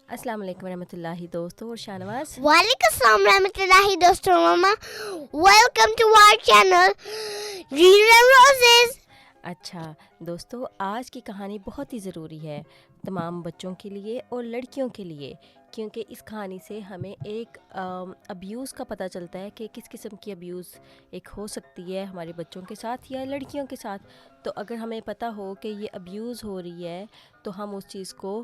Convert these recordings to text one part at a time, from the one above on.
السلام علیکم ورحمۃ اللہ دوستوں اور شاہنواز. وعلیکم السلام رحمۃ اللہ دوستوں. ماما welcome to our channel Red and Roses. اچھا دوستو، آج کی کہانی بہت ہی ضروری ہے تمام بچوں کے لیے اور لڑکیوں کے لیے، کیونکہ اس کہانی سے ہمیں ایک ابیوز کا پتہ چلتا ہے کہ کس قسم کی ابیوز ایک ہو سکتی ہے ہمارے بچوں کے ساتھ یا لڑکیوں کے ساتھ. تو اگر ہمیں پتہ ہو کہ یہ ابیوز ہو رہی ہے تو ہم اس چیز کو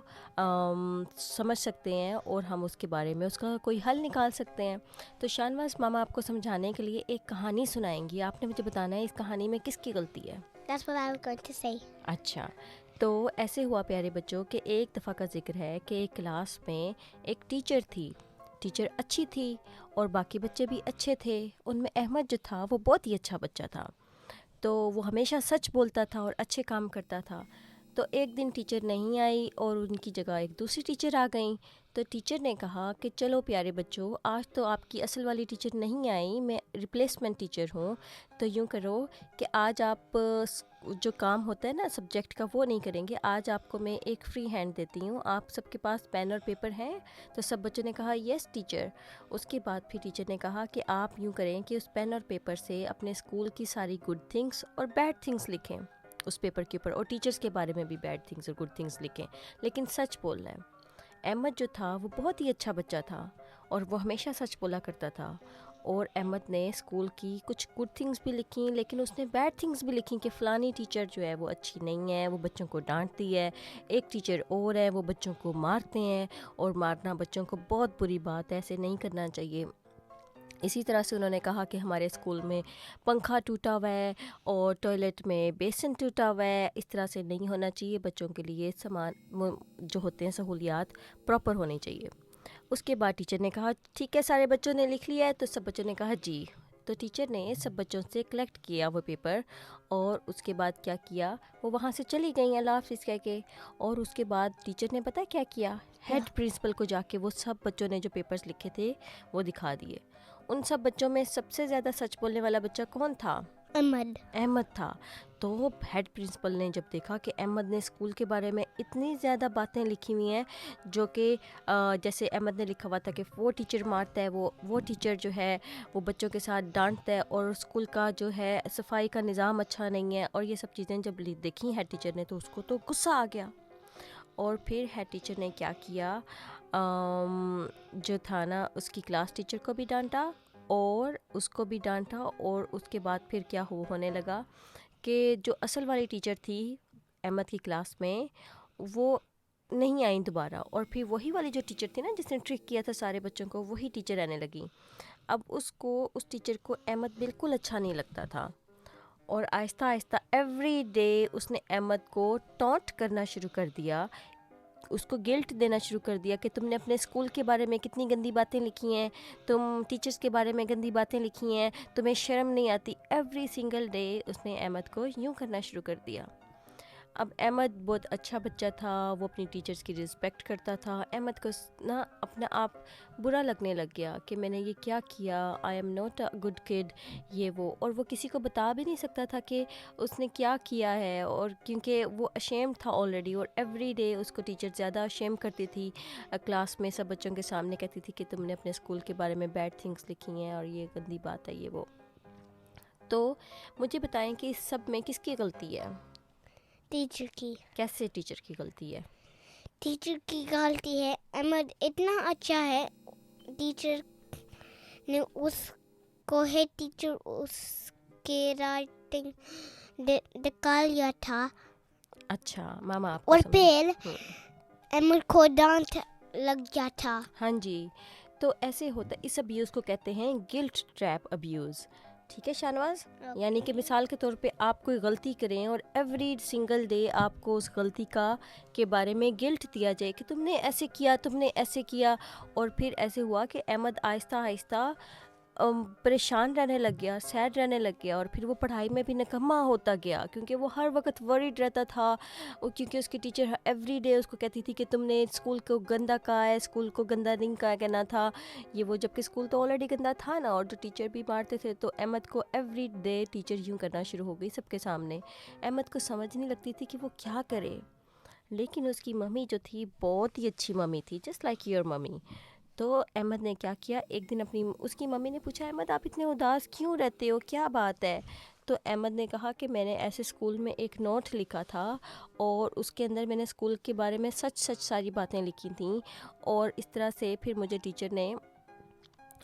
سمجھ سکتے ہیں اور ہم اس کے بارے میں اس کا کوئی حل نکال سکتے ہیں. تو شاہنواز ماما آپ کو سمجھانے کے لیے ایک کہانی سنائیں گی. آپ نے مجھے بتانا ہے اس کہانی میں کس کی غلطی ہے. That's what I was going to say. اچھا، تو ایسے ہوا پیارے بچوں کہ ایک دفعہ کا ذکر ہے کہ ایک کلاس میں ایک ٹیچر تھی. ٹیچر اچھی تھی اور باقی بچے بھی اچھے تھے. ان میں احمد جو تھا وہ بہت ہی اچھا بچہ تھا، تو وہ ہمیشہ سچ بولتا تھا اور اچھے کام کرتا تھا. تو ایک دن ٹیچر نہیں آئی اور ان کی جگہ ایک دوسری ٹیچر آ گئیں. تو ٹیچر نے کہا کہ چلو پیارے بچوں، آج تو آپ کی اصل والی ٹیچر نہیں آئی، میں ریپلیسمنٹ ٹیچر ہوں. تو یوں کرو کہ آج آپ جو کام ہوتا ہے نا سبجیکٹ کا وہ نہیں کریں گے. آج آپ کو میں ایک فری ہینڈ دیتی ہوں. آپ سب کے پاس پین اور پیپر ہیں؟ تو سب بچوں نے کہا یس ٹیچر. اس کے بعد پھر ٹیچر نے کہا کہ آپ یوں کریں کہ اس پین اور پیپر سے اپنے اسکول کی ساری گڈ تھنگس اور بیڈ تھنگس لکھیں اس پیپر کے اوپر، اور ٹیچرس کے بارے میں بھی بیڈ تھنگس اور گڈ تھنگس لکھیں، لیکن سچ بولنا ہے. احمد جو تھا وہ بہت ہی اچھا بچہ تھا اور وہ ہمیشہ سچ بولا کرتا تھا. اور احمد نے اسکول کی کچھ گڈ تھنگس بھی لکھیں، لیکن اس نے بیڈ تھنگس بھی لکھیں کہ فلانی ٹیچر جو ہے وہ اچھی نہیں ہے، وہ بچوں کو ڈانٹتی ہے. ایک ٹیچر اور ہے وہ بچوں کو مارتے ہیں، اور مارنا بچوں کو بہت بری بات ہے، ایسے نہیں کرنا چاہیے. اسی طرح سے انہوں نے کہا کہ ہمارے اسکول میں پنکھا ٹوٹا ہوا ہے اور ٹوائلٹ میں بیسن ٹوٹا ہوا ہے، اس طرح سے نہیں ہونا چاہیے. بچوں کے لیے سامان جو ہوتے ہیں سہولیات پراپر ہونی چاہیے. اس کے بعد ٹیچر نے کہا ٹھیک ہے سارے بچوں نے لکھ لیا ہے. تو سب بچوں نے کہا جی. تو ٹیچر نے سب بچوں سے کلیکٹ کیا وہ پیپر، اور اس کے بعد کیا کیا، وہ وہاں سے چلی گئیں اللہ حافظ کہہ کے. اور اس کے بعد ٹیچر نے پتہ کیا کیا، ہیڈ پرنسپل کو جا کے وہ سب بچوں نے جو پیپرز لکھے تھے وہ دکھا دیے. ان سب بچوں میں سب سے زیادہ سچ بولنے والا بچہ کون تھا؟ احمد تھا. تو ہیڈ پرنسپل نے جب دیکھا کہ احمد نے اسکول کے بارے میں اتنی زیادہ باتیں لکھی ہوئی ہیں جو کہ جیسے احمد نے لکھا ہوا تھا کہ وہ ٹیچر مارتا ہے، وہ ٹیچر جو ہے وہ بچوں کے ساتھ ڈانٹتا ہے، اور اسکول کا جو ہے صفائی کا نظام اچھا نہیں ہے، اور یہ سب چیزیں جب دیکھی ہیڈ ٹیچر نے تو اس کو تو غصہ آ گیا. اور پھر ہیڈ ٹیچر نے کیا کیا، جو تھا نا اس کی کلاس ٹیچر کو بھی ڈانٹا اور اس کو بھی ڈانٹا. اور اس کے بعد پھر کیا ہونے لگا کہ جو اصل والی ٹیچر تھی احمد کی کلاس میں وہ نہیں آئیں دوبارہ، اور پھر وہی والی جو ٹیچر تھی نا جس نے ٹرک کیا تھا سارے بچوں کو، وہی ٹیچر آنے لگی. اب اس ٹیچر کو احمد بالکل اچھا نہیں لگتا تھا، اور آہستہ آہستہ ایوری ڈے اس نے احمد کو ٹانٹ کرنا شروع کر دیا، اس کو گلٹ دینا شروع کر دیا کہ تم نے اپنے اسکول کے بارے میں کتنی گندی باتیں لکھی ہیں، تم ٹیچرز کے بارے میں گندی باتیں لکھی ہیں، تمہیں شرم نہیں آتی. ایوری سنگل ڈے اس نے احمد کو یوں کرنا شروع کر دیا. اب احمد بہت اچھا بچہ تھا، وہ اپنی ٹیچرز کی رسپیکٹ کرتا تھا. احمد کو نا اپنا آپ برا لگنے لگ گیا کہ میں نے یہ کیا کیا، I am not a good kid, یہ وہ. اور وہ کسی کو بتا بھی نہیں سکتا تھا کہ اس نے کیا کیا ہے، اور کیونکہ وہ اشیم تھا آلریڈی. اور ایوری ڈے اس کو ٹیچر زیادہ اشیم کرتی تھی کلاس میں، سب بچوں کے سامنے کہتی تھی کہ تم نے اپنے اسکول کے بارے میں بیڈ تھنگس لکھی ہیں اور یہ گندی بات ہے یہ وہ. تو مجھے بتائیں کہ اس سب میں کس کی غلطی ہے؟ ٹیچر کی. کیسے ٹیچر کی غلطی ہے؟ ٹیچر کی غلطی ہے. احمد اتنا اچھا ہے، ٹیچر نے اس کو ہیڈ ٹیچر اس کے رائٹنگ نکال لیا تھا. اچھا ماما آپ کو اور سمجھ. پھر احمد کو ڈانٹ لگ گیا تھا. ہاں جی، تو ایسے ہوتا ہے. اس ابیوز کو کہتے ہیں گلٹ ٹریپ ابیوز. ٹھیک ہے شاہنواز، یعنی کہ مثال کے طور پہ آپ کوئی غلطی کریں اور ایوری سنگل ڈے آپ کو اس غلطی کے بارے میں گلٹ دیا جائے کہ تم نے ایسے کیا، تم نے ایسے کیا. اور پھر ایسے ہوا کہ احمد آہستہ آہستہ پریشان رہنے لگ گیا، سیڈ رہنے لگ گیا، اور پھر وہ پڑھائی میں بھی نکما ہوتا گیا کیونکہ وہ ہر وقت ورڈ رہتا تھا. کیونکہ اس کی ٹیچر ایوری ڈے اس کو کہتی تھی کہ تم نے اسکول کو گندا کہا ہے، اسکول کو گندا نہیں کہنا تھا یہ وہ، جبکہ اسکول تو آلریڈی گندا تھا نا، اور جو ٹیچر بھی مارتے تھے. تو احمد کو ایوری ڈے ٹیچر یوں کرنا شروع ہو گئی سب کے سامنے. احمد کو سمجھ نہیں لگتی تھی کہ وہ کیا کرے. لیکن اس کی ممی جو تھی بہت ہی اچھی ممی تھی، جسٹ لائک یور ممی. تو احمد نے کیا کیا، ایک دن اس کی ممی نے پوچھا احمد آپ اتنے اداس کیوں رہتے ہو، کیا بات ہے؟ تو احمد نے کہا کہ میں نے ایسے اسکول میں ایک نوٹ لکھا تھا اور اس کے اندر میں نے اسکول کے بارے میں سچ ساری باتیں لکھی تھیں، اور اس طرح سے پھر مجھے ٹیچر نے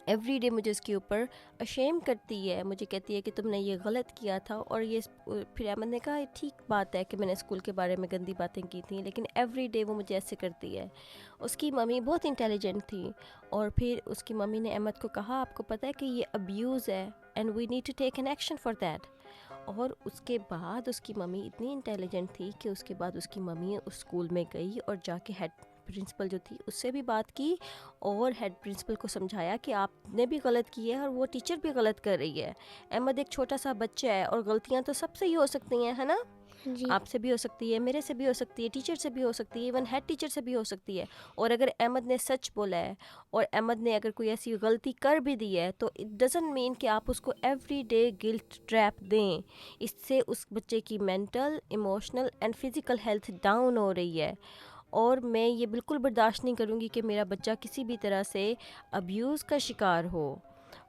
ایوری ڈے مجھے اس کے اوپر اشیم کرتی ہے، مجھے کہتی ہے کہ تم نے یہ غلط کیا تھا. اور یہ پھر احمد نے کہا ٹھیک بات ہے کہ میں نے اسکول کے بارے میں گندی باتیں کی تھیں، لیکن ایوری ڈے وہ مجھے ایسے کرتی ہے. اس کی ممی بہت انٹیلیجنٹ تھی، اور پھر اس کی ممی نے احمد کو کہا آپ کو پتہ ہے کہ یہ ابیوز ہے and we need to take an action for that. اور اس کے بعد اس کی ممی اتنی انٹیلیجنٹ تھی کہ اس کے بعد اس کی ممی اس اسکول میں گئی اور جا کے ہیڈ پرنسپل جو تھی اس سے بھی بات کی، اور ہیڈ پرنسپل کو سمجھایا کہ آپ نے بھی غلط کی ہے اور وہ ٹیچر بھی غلط کر رہی ہے. احمد ایک چھوٹا سا بچہ ہے اور غلطیاں تو سب سے ہی ہو سکتی ہیں، ہے نا؟ جی آپ سے بھی ہو سکتی ہے، میرے سے بھی ہو سکتی ہے، ٹیچر سے بھی ہو سکتی ہے، ایون ہیڈ ٹیچر سے بھی ہو سکتی ہے. اور اگر احمد نے سچ بولا ہے اور احمد نے اگر کوئی ایسی غلطی کر بھی دی ہے تو اٹ ڈزنٹ مین کہ آپ اس کو ایوری ڈے گلٹ ٹریپ دیں. اس سے اس بچے کی mental, emotional and physical health down ہو رہی ہے. اور میں یہ بالکل برداشت نہیں کروں گی کہ میرا بچہ کسی بھی طرح سے ابیوز کا شکار ہو.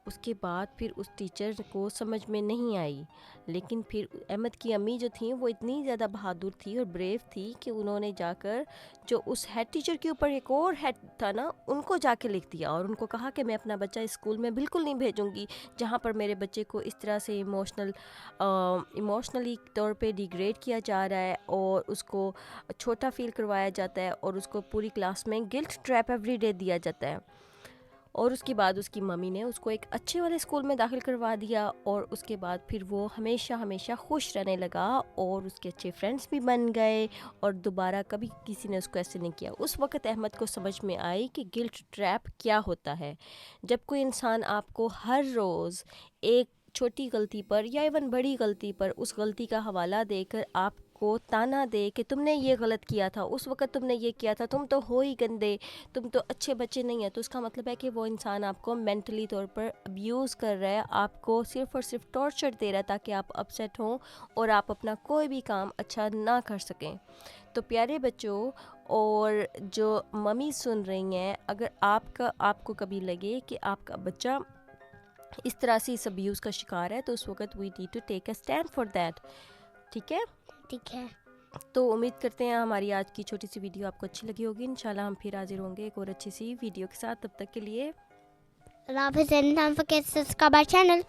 اس کے بعد پھر اس ٹیچر کو سمجھ میں نہیں آئی، لیکن پھر احمد کی امی جو تھیں وہ اتنی زیادہ بہادر تھی اور بریو تھی کہ انہوں نے جا کر جو اس ہیڈ ٹیچر کے اوپر ایک اور ہیڈ تھا نا ان کو جا کے لکھ دیا، اور ان کو کہا کہ میں اپنا بچہ اسکول میں بالکل نہیں بھیجوں گی جہاں پر میرے بچے کو اس طرح سے ایموشنلی طور پہ ڈیگریڈ کیا جا رہا ہے اور اس کو چھوٹا فیل کروایا جاتا ہے اور اس کو پوری کلاس میں گلٹ ٹریپ ایوری ڈے دیا جاتا ہے. اور اس کے بعد اس کی ممی نے اس کو ایک اچھے والے اسکول میں داخل کروا دیا، اور اس کے بعد پھر وہ ہمیشہ خوش رہنے لگا اور اس کے اچھے فرینڈس بھی بن گئے، اور دوبارہ کبھی کسی نے اس کو ایسے نہیں کیا. اس وقت احمد کو سمجھ میں آئی کہ گلٹ ٹریپ کیا ہوتا ہے. جب کوئی انسان آپ کو ہر روز ایک چھوٹی غلطی پر یا ایون بڑی غلطی پر اس غلطی کا حوالہ دے کر آپ کو تانا دے کہ تم نے یہ غلط کیا تھا، اس وقت تم نے یہ کیا تھا، تم تو ہو ہی گندے، تم تو اچھے بچے نہیں ہیں، تو اس کا مطلب ہے کہ وہ انسان آپ کو مینٹلی طور پر ابیوز کر رہا ہے، آپ کو صرف اور صرف ٹارچر دے رہا ہے تاکہ آپ اپسیٹ ہوں اور آپ اپنا کوئی بھی کام اچھا نہ کر سکیں. تو پیارے بچوں اور جو ممی سن رہی ہیں، اگر آپ کو کبھی لگے کہ آپ کا بچہ اس طرح سے اس ابیوز کا شکار ہے تو اس وقت we need to take a stand for that. ٹھیک ہے؟ ٹھیک ہے. تو امید کرتے ہیں ہماری آج کی چھوٹی سی ویڈیو آپ کو اچھی لگی ہوگی. انشاءاللہ ہم پھر حاضر ہوں گے ایک اور اچھی سی ویڈیو کے ساتھ. تب تک کے لیے اللہ حافظ. And don't forget to subscribe our channel.